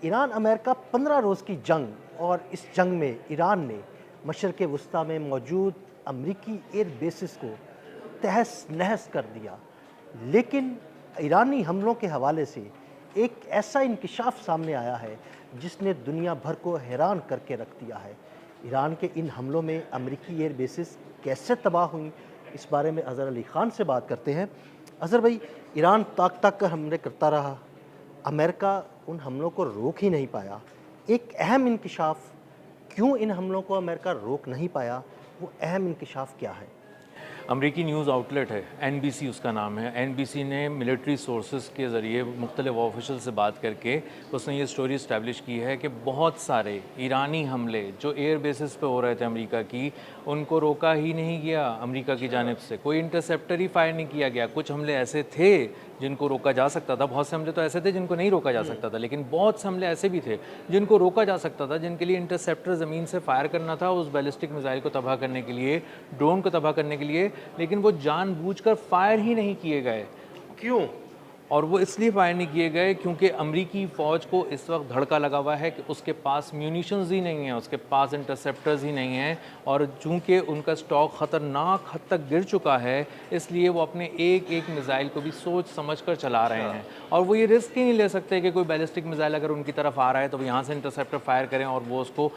Iran America 15 रोज़ की जंग और इस जंग में ईरान ने मशरक़ वस्ता में मौजूद अमरीकी एयर बेसिस को तहस नहस कर दिया। लेकिन ईरानी हमलों के हवाले से एक ऐसा इंकशाफ सामने आया है जिसने दुनिया भर को हैरान करके रख दिया है। ईरान के इन हमलों में अमरीकी एयर बेसिस कैसे तबाह हुई, इस बारे में अज़हर अली ख़ान से बात करते हैं। अज़हर भाई, ईरान ताक ताक कर हमले करता रहा, अमेरिका उन हमलों को रोक ही नहीं पाया। एक अहम इंकशाफ, क्यों इन हमलों को अमेरिका रोक नहीं पाया, वो अहम इंकशाफ क्या है? अमरीकी न्यूज़ आउटलेट है, NBC उसका नाम है। NBC ने मिलिट्री सोर्सेज के ज़रिए मुख्तलिफ ऑफिशियल से बात करके उसने ये स्टोरी इस्टेब्लिश की है कि बहुत सारे ईरानी हमले जो एयर बेसिस पे हो रहे थे अमेरिका की, उनको रोका ही नहीं गया अमेरिका की जानिब से। कोई इंटरसेप्टर ही फायर नहीं किया गया। कुछ हमले ऐसे थे जिनको रोका जा सकता था, बहुत से हमले तो ऐसे थे जिनको नहीं रोका जा सकता था, लेकिन बहुत से हमले ऐसे भी थे जिनको रोका जा सकता था, जिनके लिए इंटरसेप्टर ज़मीन से फायर करना था उस बैलिस्टिक मिसाइल को तबाह करने के लिए, ड्रोन को तबाह करने के लिए, लेकिन वो जानबूझकर फायर ही नहीं किए गए। क्यों? और वो इसलिए फायर नहीं किए गए क्योंकि अमरीकी फ़ौज को इस वक्त धड़का लगा हुआ है कि उसके पास म्यूनिशंस ही नहीं है, उसके पास इंटरसेप्टर्स ही नहीं हैं, और चूँकि उनका स्टॉक ख़तरनाक हद तक गिर चुका है, इसलिए वो अपने एक एक मिसाइल को भी सोच समझ कर चला रहे हैं। और वो ये रिस्क ही नहीं ले सकते कि कोई बैलिस्टिक मिसाइल अगर उनकी तरफ आ रहा है तो वो यहाँ से इंटरसेप्टर फायर करें और वो उसको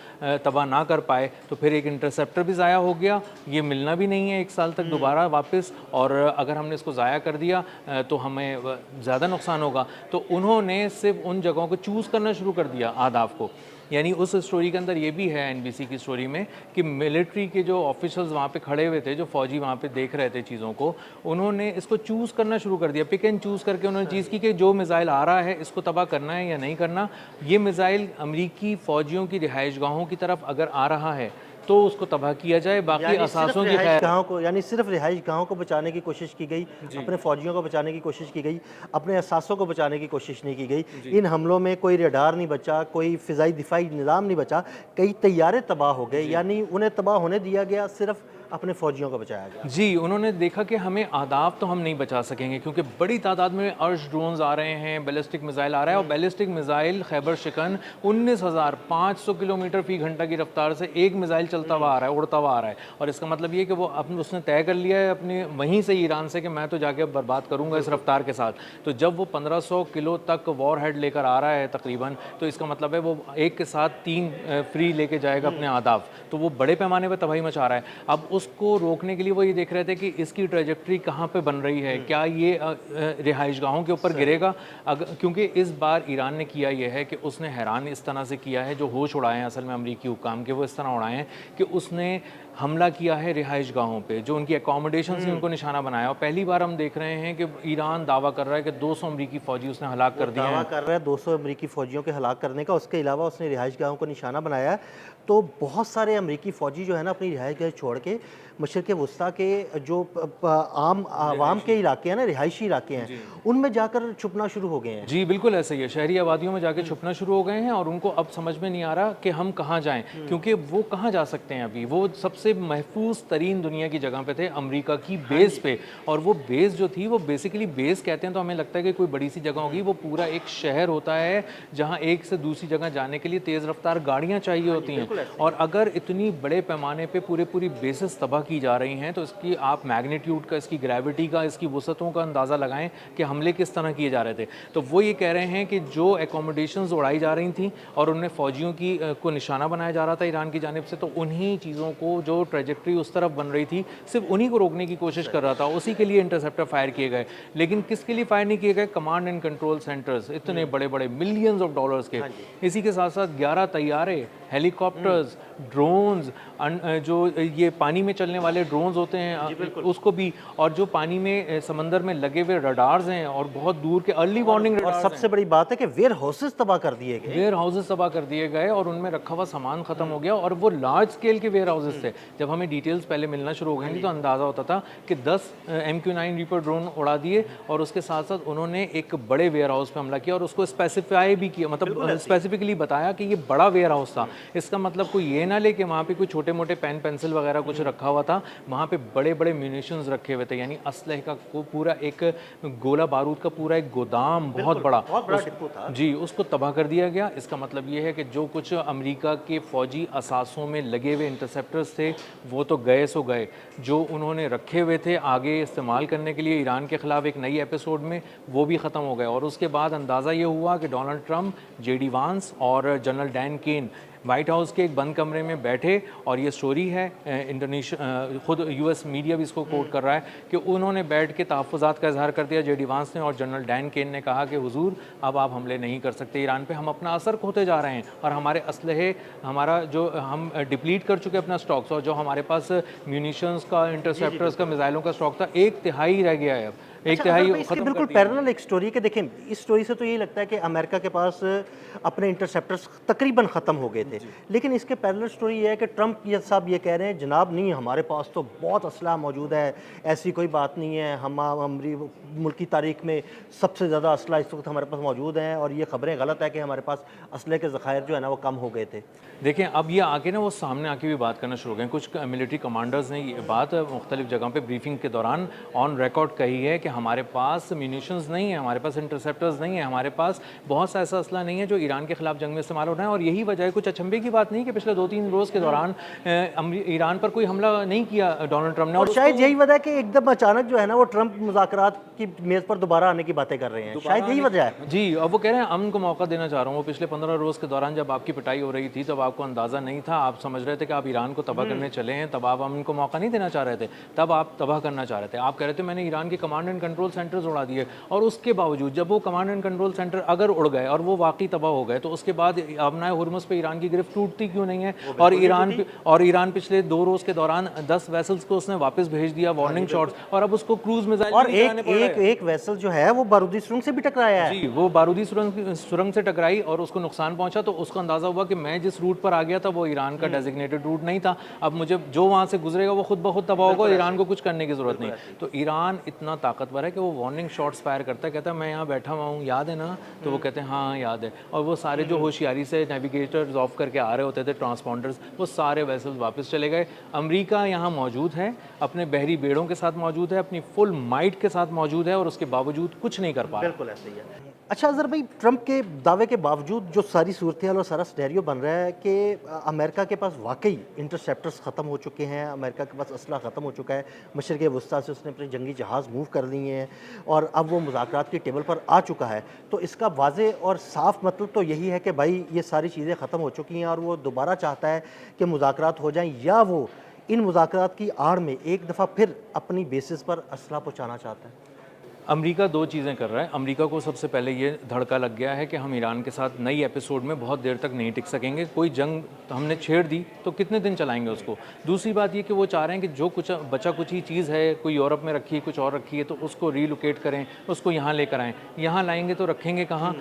तबाह ना कर पाए, तो फिर एक इंटरसेप्टर भी ज़ाया हो गया, ये मिलना भी नहीं है 1 साल तक दोबारा वापस, और अगर हमने इसको ज़ाया कर दिया तो हमें ज़्यादा नुकसान होगा। तो उन्होंने सिर्फ उन जगहों को चूज़ करना शुरू कर दिया अहदाफ को। यानी उस स्टोरी के अंदर ये भी है NBC की स्टोरी में कि मिलिट्री के जो ऑफिसर्स वहाँ पे खड़े हुए थे, जो फ़ौजी वहाँ पे देख रहे थे चीज़ों को, उन्होंने इसको चूज़ करना शुरू कर दिया। पिक एंड चूज़ करके उन्होंने चीज़ की कि जो मिसाइल आ रहा है इसको तबाह करना है या नहीं करना। ये मिसाइल अमरीकी फ़ौजियों की रिहाइश गाहों की तरफ अगर आ रहा है तो उसको तबाह किया जाए, बाकी असासों की खैर। गाहों को, यानी सिर्फ रिहाइश गाहों को बचाने की कोशिश की गई, अपने फौजियों को बचाने की कोशिश की गई, अपने असासों को बचाने की कोशिश नहीं की गई। इन हमलों में कोई रडार नहीं बचा, कोई फ़िज़ाई दिफाई निज़ाम नहीं बचा, कई तैयारे तबाह हो गए, यानी उन्हें तबाह होने दिया गया, सिर्फ अपने फौजियों को बचाया गया। जी, उन्होंने देखा कि हमें अहदाफ तो हम नहीं बचा सकेंगे क्योंकि बड़ी तादाद में अर्श ड्रोन्स आ रहे हैं, बैलिस्टिक मिसाइल आ रहा है, और बैलिस्टिक मिसाइल खैबर शिकन 19,500 किलोमीटर फ़ी घंटा की रफ्तार से एक मिसाइल चलता हुआ आ रहा है, उड़ता हुआ आ रहा है। और इसका मतलब ये है कि वो अपने उसने तय कर लिया है अपने वहीं से ईरान से कि मैं तो जाके बर्बाद करूँगा इस रफ्तार के साथ। तो जब वो 1500 किलो तक वॉर हेड लेकर आ रहा है तकरीबन, तो इसका मतलब है वो एक के साथ 3 फ्री लेके जाएगा अपने अहदाफ। तो वो बड़े पैमाने पर तबाही मचा रहा है। अब उसको रोकने के लिए वो ये देख रहे थे कि इसकी ट्रेजेक्ट्री कहाँ पे बन रही है, क्या ये रिहाइश गाहों के ऊपर गिरेगा। क्योंकि इस बार ईरान ने किया ये है कि उसने हैरान इस तरह से किया है, जो होश उड़ाए हैं असल में अमरीकी हुक्काम के, वो इस तरह उड़ाए हैं कि उसने हमला किया है रिहाइश गाहों पे, जो उनकी एकोमोडेशन से उनको निशाना बनाया। और पहली बार हम देख रहे हैं कि ईरान दावा कर रहा है कि 200 अमरीकी फ़ौजी उसने हलाक कर दिए हैं। दावा कर रहा है 200 अमरीकी फ़ौजियों के हलाक करने का, उसके अलावा उसने रिहाइश गाहों को निशाना बनाया है। तो बहुत सारे अमरीकी फ़ौजी जो है ना, अपनी रिहाइश गाह छोड़ के मशरिक़ वस्ता के जो आम आवाम के इलाके हैं ना, रिहायशी इलाके हैं, उनमें जाकर छुपना शुरू हो गए हैं। जी बिल्कुल ऐसे ही है, शहरी आबादियों में जाके छुपना शुरू हो गए हैं, और उनको अब समझ में नहीं आ रहा कि हम कहाँ जाएं, क्योंकि वो कहाँ जा सकते हैं अभी। वो सबसे महफूज तरीन दुनिया की जगह पे थे, अमेरिका की बेस पे, और वो बेस जो थी वो बेसिकली बेस कहते हैं तो हमें लगता है कि कोई बड़ी सी जगह होगी। वो पूरा एक शहर होता है जहाँ एक से दूसरी जगह जाने के लिए तेज़ रफ्तार गाड़ियाँ चाहिए होती हैं, और अगर इतनी बड़े पैमाने पे पूरी बेसिस तबाह की जा रही हैं तो इसकी आप मैग्नीट्यूड का, इसकी ग्रेविटी का, इसकी वसअतों का अंदाज़ा लगाएं कि हमले किस तरह किए जा रहे थे। तो वो ये कह रहे हैं कि जो एकोमोडेशंस उड़ाई जा रही थी और उनमें फ़ौजियों की को निशाना बनाया जा रहा था ईरान की जानिब से, तो उन्हीं चीज़ों को, जो ट्रेजेक्ट्री उस तरफ बन रही थी, सिर्फ उन्हीं को रोकने की कोशिश कर रहा था। उसी के लिए इंटरसेप्टर फायर किए गए। लेकिन किसके लिए फायर नहीं किए गए? कमांड एंड कंट्रोल सेंटर्स, इतने बड़े बड़े मिलियंस ऑफ डॉलर्स के। इसी के साथ साथ 11 तैयारे, हेलीकॉप्टर्स, ड्रोन्स, जो ये पानी में चलने वाले ड्रोन्स होते हैं उसको भी, और जो पानी में समंदर में लगे हुए रडार्स हैं, और बहुत दूर के अर्ली वार्निंग और सबसे बड़ी बात है कि वेयर हाउसेस तबाह कर दिए गए। वेयर हाउसेस तबाह कर दिए गए और उनमें रखा हुआ सामान खत्म हो गया, और वो लार्ज स्केल के वेयर हाउसेस थे। जब हमें डिटेल्स पहले मिलना शुरू हो गई थी तो अंदाज़ा होता था कि 10 MQ-9 रीपर ड्रोन उड़ा दिए और उसके साथ साथ उन्होंने एक बड़े वेयर हाउस पर हमला किया और उसको स्पेसिफाई भी किया, मतलब स्पेसिफिकली बताया कि ये बड़ा वेयर हाउस था। इसका मतलब कोई ये ना ले कि वहाँ पे कोई छोटे मोटे पेन पेंसिल वगैरह कुछ रखा हुआ था, वहाँ पे बड़े बड़े म्यूनिशंस रखे हुए थे, यानी असलहे का को पूरा एक गोला बारूद का पूरा एक गोदाम बहुत बड़ा डिपो था। जी, उसको तबाह कर दिया गया। इसका मतलब ये है कि जो कुछ अमेरिका के फ़ौजी असासों में लगे हुए इंटरसेप्टर्स थे वो तो गए सो गए, जो उन्होंने रखे हुए थे आगे इस्तेमाल करने के लिए ईरान के ख़िलाफ़ एक नई एपिसोड में, वो भी ख़त्म हो गए। और उसके बाद अंदाज़ा ये हुआ कि डोनाल्ड ट्रंप, JD वांस और general Dan Caine white house के एक बंद कमरे में बैठे, और ये स्टोरी है इंडोनेशिया, खुद US मीडिया भी इसको कोट कर रहा है कि उन्होंने बैठ के तहफ़्फ़ुज़ात का इजहार कर दिया JD वांस ने, और जनरल डैन केन ने कहा कि हुजूर अब आप हमले नहीं कर सकते ईरान पे, हम अपना असर खोते जा रहे हैं और हमारे असलहे, हमारा जो हम डिप्लीट कर चुके अपना स्टॉक्स, और जो हमारे पास म्यूनिशंस का, इंटरसेप्टर्स का, मिसाइलों का स्टॉक था, 1/3 रह गया है अब, एक अच्छा, तिहाई अगर मैं इसके खत्म कर बिल्कुल दिया। पैरेलल एक स्टोरी के देखें, इस स्टोरी से तो यही लगता है कि अमेरिका के पास अपने इंटरसेप्टर्स तकरीबन ख़त्म हो गए थे, लेकिन इसके पैरेलल स्टोरी ये है कि ट्रंप ये साहब ये कह रहे हैं जनाब नहीं, हमारे पास तो बहुत असला मौजूद है, ऐसी कोई बात नहीं है, हम हमारी मुल्क की तारीख में सबसे ज़्यादा असला इस वक्त हमारे पास मौजूद है, और ये खबरें गलत है कि हमारे पास असले के ज़खायर जो है ना वो कम हो गए थे। देखें, अब ये आके ना वो सामने आके भी बात करना शुरू हो गए। कुछ मिलिट्री कमांडर्स ने ये बात मुख्तलिफ जगह पे ब्रीफिंग के दौरान ऑन रिकॉर्ड कही है कि हमारे पास म्यूनिशंस नहीं है, हमारे पास इंटरसेप्टर्स नहीं है, हमारे पास बहुत सा ऐसा असला नहीं है जो ईरान के खिलाफ जंग में इस्तेमाल हो रहा है। और यही वजह है, कुछ अचंभे की बात नहीं कि पिछले 2-3 रोज़ के दौरान ईरान पर कोई हमला नहीं किया डोनाल्ड ट्रंप ने। और शायद यही वजह है कि एकदम अचानक जो है ना वो ट्रंप मुज़ाकरात की मेज़ पर दोबारा आने की बातें कर रहे हैं, शायद यही वजह है। जी, अब वो कह रहे हैं अमन को मौका देना चाह रहा हूँ। वो पिछले 15 रोज़ के दौरान जब आपकी पिटाई हो रही थी तब आपको अंदाज़ा नहीं था, आप समझ रहे थे कि आप ईरान को तबाह करने चले हैं, तब आप अमन को मौका नहीं देना चाह रहे थे, तब आप तबाह करना चाह रहे थे। आप कह रहे थे मैंने ईरान के कमांड एंड कंट्रोल सेंटर्स उड़ा दिए, और उसके बावजूद जब वो कमांड एंड कंट्रोल सेंटर अगर उड़ गए और वो वाकई तबाह हो गए, तो उसके बाद अबनाए हुर्मुज़ पे ईरान की गिरफ्त टूटती क्यों नहीं है? और ईरान पिछले 2 रोज़ के दौरान 10 वेसल्स को उसने वापस भेज दिया, वार्निंग शॉट्स, और अब उसको क्रूज मिसाइल और एक वेसल जो है वो बारूदी सुरंग से भी टकराया है। जी, वो बारूदी सुरंग से टकराई और उसको नुकसान पहुंचा, तो उसको अंदाज़ा हुआ कि मैं जिस रूट पर आ गया था वो ईरान का डेजिग्नेटेड रूट नहीं था, अब मुझे जो वहाँ से गुजरेगा वो खुद ब खुद तबाह होगा, ईरान को कुछ करने की ज़रूरत नहीं। तो ईरान इतना ताकतवर है कि वो वार्निंग शॉट्स फायर करता है, कहता है मैं यहाँ बैठा हुआ हूँ, याद है ना? तो वो कहते हैं हाँ याद है, और वो सारे जो होशियारी से नेविगेटर्स ऑफ करके आ रहे होते थे, ट्रांसपॉन्डर्स, वो सारे वेसल्स वापस चले गए। अमेरिका यहाँ मौजूद है, अपने बहरी बेड़ों के साथ मौजूद है, अपनी फुल माइट के साथ मौजूद है, और उसके बावजूद कुछ नहीं कर पा रहा। बिल्कुल ऐसे ही है। अच्छा अज़र भाई, ट्रंप के दावे के बावजूद जो सारी सूरत हाल और सारा सिनेरियो बन रहा है कि अमेरिका के पास वाकई इंटरसेप्टर्स ख़त्म हो चुके हैं, अमेरिका के पास असला ख़त्म हो चुका है, मशरिक़ वस्ता से उसने अपने जंगी जहाज़ मूव कर लिए हैं और अब वो मुज़ाकरात की टेबल पर आ चुका है, तो इसका वाज़े और साफ मतलब तो यही है कि भाई ये सारी चीज़ें ख़त्म हो चुकी हैं और वो दोबारा चाहता है कि मुज़ाकरात हो जाएँ, या वो इन मुज़ाकरात की आड़ में एक दफ़ा फिर अपनी बेसिस पर असला पहुँचाना चाहता है। अमेरिका 2 चीज़ें कर रहा है। अमेरिका को सबसे पहले ये धड़का लग गया है कि हम ईरान के साथ नई एपिसोड में बहुत देर तक नहीं टिक सकेंगे, कोई जंग हमने छेड़ दी तो कितने दिन चलाएंगे उसको। दूसरी बात ये कि वो चाह रहे हैं कि जो कुछ बचा कुछ ही चीज़ है, कोई यूरोप में रखी है, कुछ और रखी है, तो उसको रीलोकेट करें, उसको यहाँ लेकर आएँ। यहाँ लाएंगे तो रखेंगे कहाँ?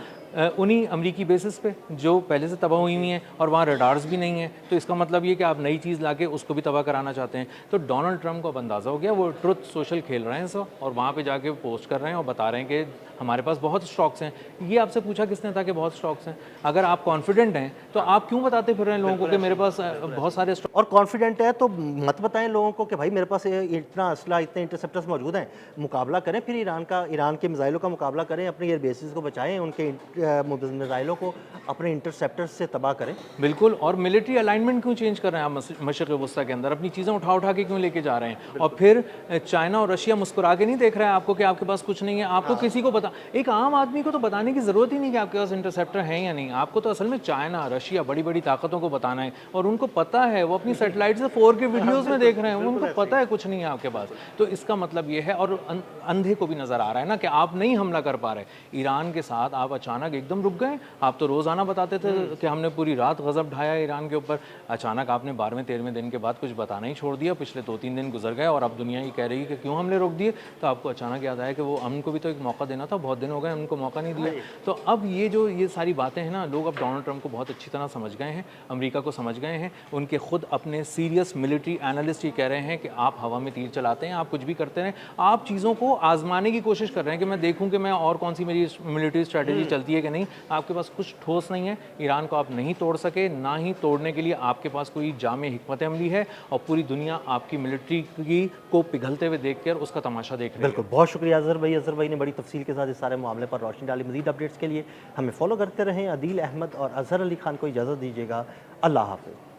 उन्हीं अमरीकी बेसिस पे जो पहले से तबाह हुई हैं, और वहाँ रडार्स भी नहीं हैं, तो इसका मतलब ये कि आप नई चीज़ लाके उसको भी तबाह कराना चाहते हैं। तो डोनाल्ड ट्रंप को अब अंदाज़ा हो गया, वो ट्रुथ सोशल खेल रहे हैं सब, और वहाँ पे जाके पोस्ट कर रहे हैं और बता रहे हैं कि हमारे पास बहुत स्टॉक्स हैं। ये आपसे पूछा किसने था कि बहुत स्टॉक्स हैं? अगर आप कॉन्फिडेंट हैं तो आप क्यों बताते फिर रहे हैं लोगों को कि मेरे पास बहुत सारे स्टॉक? और कॉन्फिडेंट है तो मत बताएं लोगों को कि भाई मेरे पास इतना असला, इतने इंटरसेप्टर्स मौजूद हैं, मुकाबला करें फिर ईरान के मिसाइलों का मुकाबला करें, अपने एयर बेसिस को बचाएं, उनके मिसाइलों को अपने इंटरसेप्टर्स से तबाह करें। बिल्कुल। और मिलिट्री अलाइनमेंट क्यों चेंज कर रहे हैं आप मशरिक़ वस्ता के अंदर? अपनी चीज़ें उठा उठा के क्यों लेके जा रहे हैं? और फिर चाइना और रशिया मुस्कुरा के नहीं देख रहा है आपको कि आपके पास कुछ नहीं है? आपको किसी को एक आम आदमी को तो बताने की ज़रूरत ही नहीं कि आपके पास इंटरसेप्टर हैं या नहीं। आपको तो असल में चाइना, रशिया, बड़ी बड़ी ताकतों को बताना है, और उनको पता है, वो अपनी सैटेलाइट से 4K वीडियोज़ में देख रहे हैं, उनको पता है कुछ नहीं है आपके पास। तो इसका मतलब ये है, और अंधे को भी नज़र आ रहा है ना कि आप नहीं हमला कर पा रहे। ईरान के साथ आप अचानक एकदम रुक गए। आप तो रोज़ाना बताते थे कि हमने पूरी रात गज़ब ढाया ईरान के ऊपर, अचानक आपने 12वें-13वें दिन के बाद कुछ बताना ही छोड़ दिया। पिछले 2-3 दिन गुजर गए और अब दुनिया ये कह रही है कि क्यों हमले रोक दिए, तो आपको अचानक याद आया कि वो अमन को भी तो एक मौका देना था। था, बहुत दिन हो गए उनको मौका नहीं दिया। तो अब ये सारी बातें हैं ना, लोग अब डोनाल्ड ट्रंप को बहुत अच्छी तरह समझ गए हैं, अमेरिका को समझ गए हैं। उनके खुद अपने सीरियस मिलिट्री एनालिस्ट ये कह रहे हैं कि आप हवा में तीर चलाते हैं, आप कुछ भी करते हैं, आप चीज़ों को आजमाने की कोशिश कर रहे हैं कि मैं देखूं कि मैं और कौन सी मेरी मिलिट्री स्ट्रैटेजी चलती है कि नहीं। आपके पास कुछ ठोस नहीं है, ईरान को आप नहीं तोड़ सके, ना ही तोड़ने के लिए आपके पास कोई जामे हिकमत अमली है, और पूरी दुनिया आपकी मिलिट्री की को पिघलते हुए देखकर उसका तमाशा देख रही है। बिल्कुल, बहुत शुक्रिया अज़हर भाई ने बड़ी तफसील के साथ इस सारे मामले पर रोशनी डाली। मज़ीद अपडेट्स के लिए हमें फॉलो करते रहें। अदील अहमद और अज़हर अली खान को इजाज़त दीजिएगा। अल्लाह हाफ़िज़।